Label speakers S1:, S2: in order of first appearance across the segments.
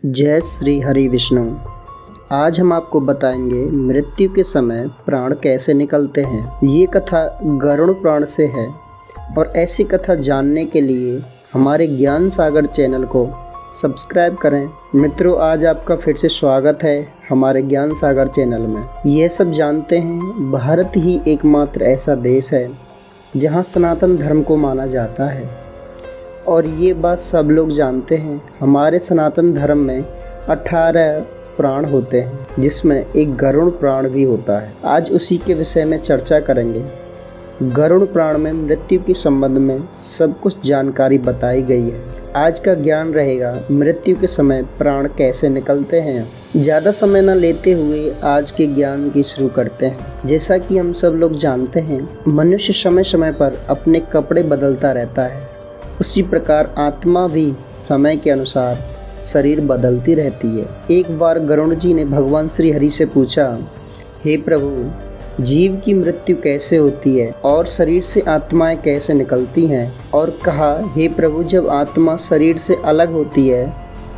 S1: जय श्री हरि विष्णु। आज हम आपको बताएंगे मृत्यु के समय प्राण कैसे निकलते हैं। ये कथा गरुड़ पुराण से है और ऐसी कथा जानने के लिए हमारे ज्ञान सागर चैनल को सब्सक्राइब करें। मित्रों, आज आपका फिर से स्वागत है हमारे ज्ञान सागर चैनल में। ये सब जानते हैं, भारत ही एकमात्र ऐसा देश है जहाँ सनातन धर्म को माना जाता है और ये बात सब लोग जानते हैं। हमारे सनातन धर्म में 18 प्राण होते हैं, जिसमें एक गरुड़ प्राण भी होता है। आज उसी के विषय में चर्चा करेंगे। गरुड़ प्राण में मृत्यु के संबंध में सब कुछ जानकारी बताई गई है। आज का ज्ञान रहेगा मृत्यु के समय प्राण कैसे निकलते हैं। ज़्यादा समय न लेते हुए आज के ज्ञान की शुरू करते हैं। जैसा कि हम सब लोग जानते हैं, मनुष्य समय समय पर अपने कपड़े बदलता रहता है, उसी प्रकार आत्मा भी समय के अनुसार शरीर बदलती रहती है। एक बार गरुड़ जी ने भगवान श्री हरि से पूछा, हे प्रभु, जीव की मृत्यु कैसे होती है और शरीर से आत्माएं कैसे निकलती हैं? और कहा, हे प्रभु, जब आत्मा शरीर से अलग होती है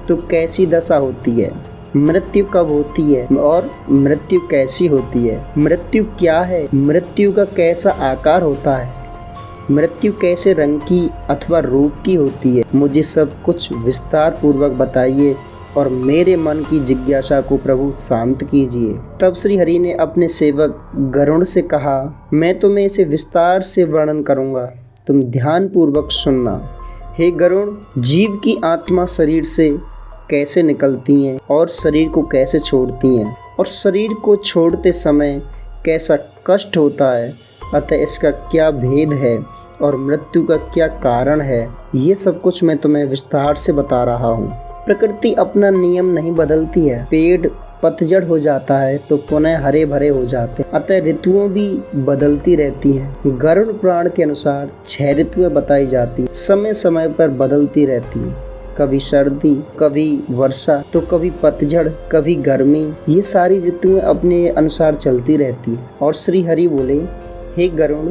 S1: तो कैसी दशा होती है? मृत्यु कब होती है और मृत्यु कैसी होती है? मृत्यु क्या है? मृत्यु का कैसा आकार होता है? मृत्यु कैसे रंग की अथवा रूप की होती है? मुझे सब कुछ विस्तार पूर्वक बताइए और मेरे मन की जिज्ञासा को प्रभु शांत कीजिए। तब श्री हरि ने अपने सेवक गरुड़ से कहा, मैं तुम्हें इसे विस्तार से वर्णन करूंगा, तुम ध्यान पूर्वक सुनना। हे गरुड़, जीव की आत्मा शरीर से कैसे निकलती हैं और शरीर को कैसे छोड़ती हैं और शरीर को छोड़ते समय कैसा कष्ट होता है, अतः इसका क्या भेद है और मृत्यु का क्या कारण है, ये सब कुछ मैं तुम्हें विस्तार से बता रहा हूँ। प्रकृति अपना नियम नहीं बदलती है। पेड़ पतझड़ हो जाता है तो पुनः हरे भरे हो जाते हैं, अतः ऋतुओं भी बदलती रहती हैं। गरुड़ पुराण के अनुसार 6 ऋतुएं बताई जाती, समय समय पर बदलती रहती हैं। कभी सर्दी, कभी वर्षा, तो कभी पतझड़, कभी गर्मी। ये सारी ऋतुएं अपने अनुसार चलती रहती हैं। और श्री हरि बोले, हे गरुड़,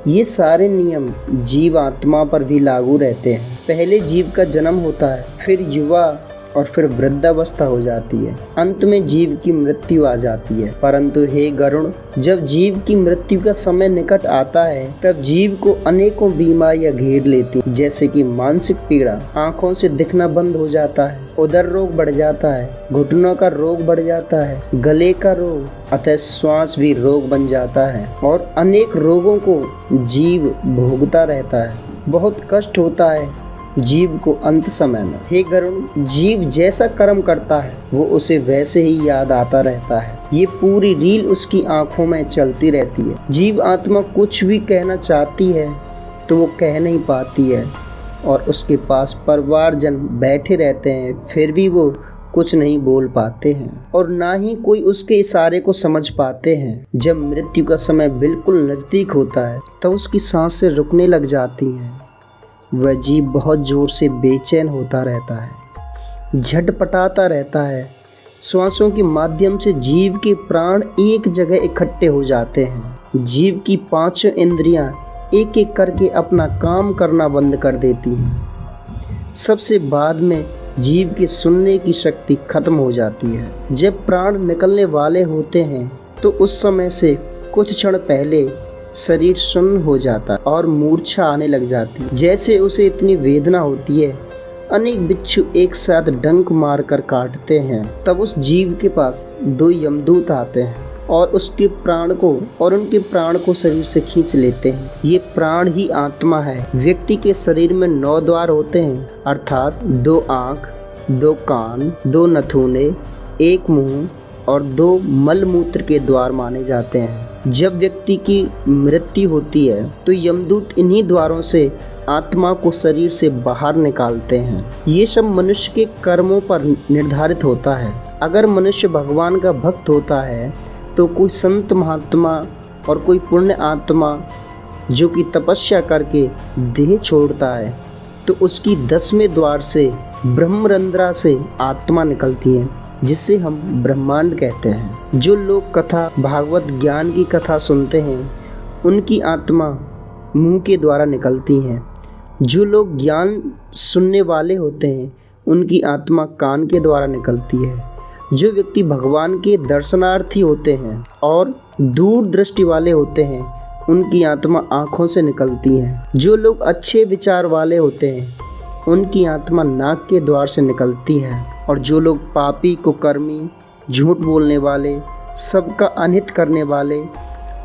S1: ये सारे नियम जीव आत्मा पर भी लागू रहते हैं। पहले जीव का जन्म होता है, फिर युवा और फिर वृद्धावस्था हो जाती है, अंत में जीव की मृत्यु आ जाती है। परंतु हे गरुड़, जब जीव की मृत्यु का समय निकट आता है तब जीव को अनेकों बीमारियां घेर लेती, जैसे कि मानसिक पीड़ा, आंखों से दिखना बंद हो जाता है, उदर रोग बढ़ जाता है, घुटनों का रोग बढ़ जाता है, गले का रोग, अतः श्वास भी रोग बन जाता है और अनेक रोगों को जीव भोगता रहता है। बहुत कष्ट होता है जीव को अंत समय में। हे गरुड़, जीव जैसा कर्म करता है वो उसे वैसे ही याद आता रहता है। ये पूरी रील उसकी आंखों में चलती रहती है। जीव आत्मा कुछ भी कहना चाहती है तो वो कह नहीं पाती है और उसके पास परिवारजन बैठे रहते हैं, फिर भी वो कुछ नहीं बोल पाते हैं और ना ही कोई उसके इशारे को समझ पाते हैं। जब मृत्यु का समय बिल्कुल नजदीक होता है तो उसकी सांसें रुकने लग जाती हैं। वह जीव बहुत जोर से बेचैन होता रहता है, झटपटाता रहता है। श्वासों के माध्यम से जीव के प्राण एक जगह इकट्ठे हो जाते हैं। जीव की 5 इंद्रियां एक एक करके अपना काम करना बंद कर देती हैं। सबसे बाद में जीव की सुनने की शक्ति खत्म हो जाती है। जब प्राण निकलने वाले होते हैं तो उस समय से कुछ क्षण पहले शरीर सुन्न हो जाता और मूर्छा आने लग जाती, जैसे उसे इतनी वेदना होती है। अनेक बिच्छू एक साथ डंक मारकर काटते हैं। तब उस जीव के पास 2 यमदूत आते हैं और उसके प्राण को और उनके प्राण को शरीर से खींच लेते हैं। ये प्राण ही आत्मा है। व्यक्ति के शरीर में 9 द्वार होते हैं, अर्थात 2 आँख, 2 कान, 2 नथुने, 1 मुंह और 2 मलमूत्र के द्वार माने जाते हैं। जब व्यक्ति की मृत्यु होती है तो यमदूत इन्हीं द्वारों से आत्मा को शरीर से बाहर निकालते हैं। ये सब मनुष्य के कर्मों पर निर्धारित होता है। अगर मनुष्य भगवान का भक्त होता है तो कोई संत महात्मा और कोई पुण्य आत्मा जो कि तपस्या करके देह छोड़ता है तो उसकी 10वें द्वार से ब्रह्मरंध्रा से आत्मा निकलती है, जिसे हम ब्रह्मांड कहते हैं। जो लोग कथा भागवत ज्ञान की कथा सुनते हैं उनकी आत्मा मुंह के द्वारा निकलती हैं। जो लोग ज्ञान सुनने वाले होते हैं उनकी आत्मा कान के द्वारा निकलती है। जो व्यक्ति भगवान के दर्शनार्थी होते हैं और दूरदृष्टि वाले होते हैं, उनकी आत्मा आँखों से निकलती है। जो लोग अच्छे विचार वाले होते हैं, उनकी आत्मा नाक के द्वार से निकलती है। और जो लोग पापी, कुकर्मी, झूठ बोलने वाले, सबका अनहित करने वाले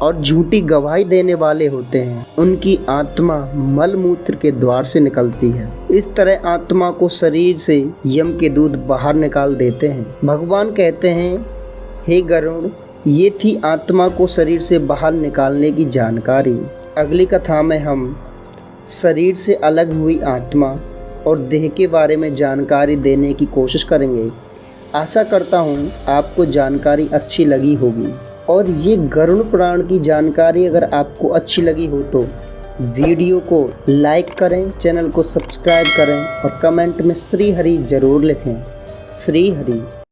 S1: और झूठी गवाही देने वाले होते हैं, उनकी आत्मा मल मूत्र के द्वार से निकलती है। इस तरह आत्मा को शरीर से यम के दूत बाहर निकाल देते हैं। भगवान कहते हैं, हे गरुड़, ये थी आत्मा को शरीर से बाहर निकालने की जानकारी। अगली कथा में हम शरीर से अलग हुई आत्मा और देह के बारे में जानकारी देने की कोशिश करेंगे। आशा करता हूँ आपको जानकारी अच्छी लगी होगी। और ये गरुड़ पुराण की जानकारी अगर आपको अच्छी लगी हो तो वीडियो को लाइक करें, चैनल को सब्सक्राइब करें और कमेंट में श्री हरि जरूर लिखें। श्री हरि।